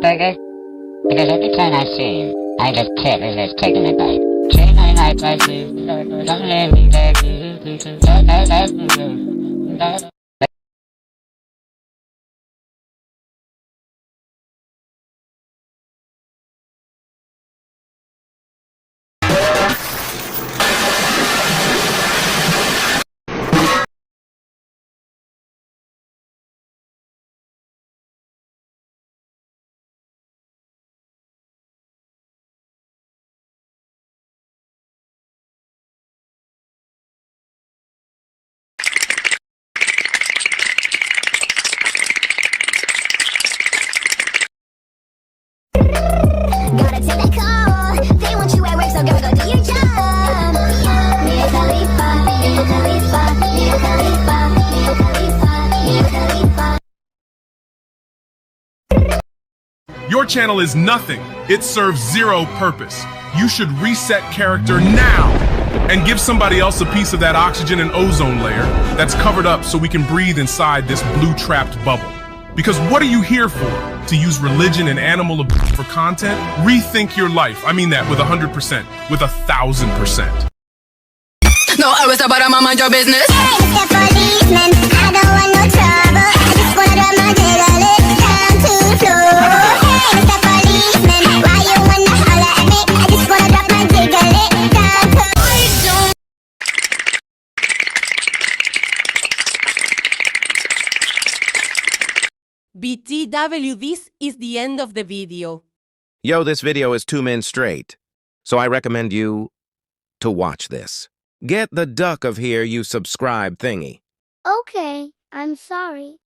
burger? Because every time I see him, I just tip as if taking a bite. Train my life like you. Don't let me let you. Gotta take that call. They want you at work, so gotta go do your job. Mia Khalifa, Mia Khalifa, Mia Khalifa, Mia Khalifa, Mia Khalifa. Your channel is nothing. It serves zero purpose. You should reset character now and give somebody else a piece of that oxygen and ozone layer that's covered up so we can breathe inside this blue trapped bubble. Because what are you here for? To use religion and animal abuse for content? Rethink your life. I mean that with 100%, with 1,000%. No, I was about to mind your business. Hey, Mr. Policeman, I don't want no trouble. I just wanna drop my jiggle it down to the floor. Hey, Mr. Policeman, why you wanna holler at me? I just wanna drop my jiggle it down to Pt.2, this is the end of the video. Yo, this video is 2 men straight, so I recommend you to watch this. Get the duck of here, you subscribe thingy. Okay, I'm sorry.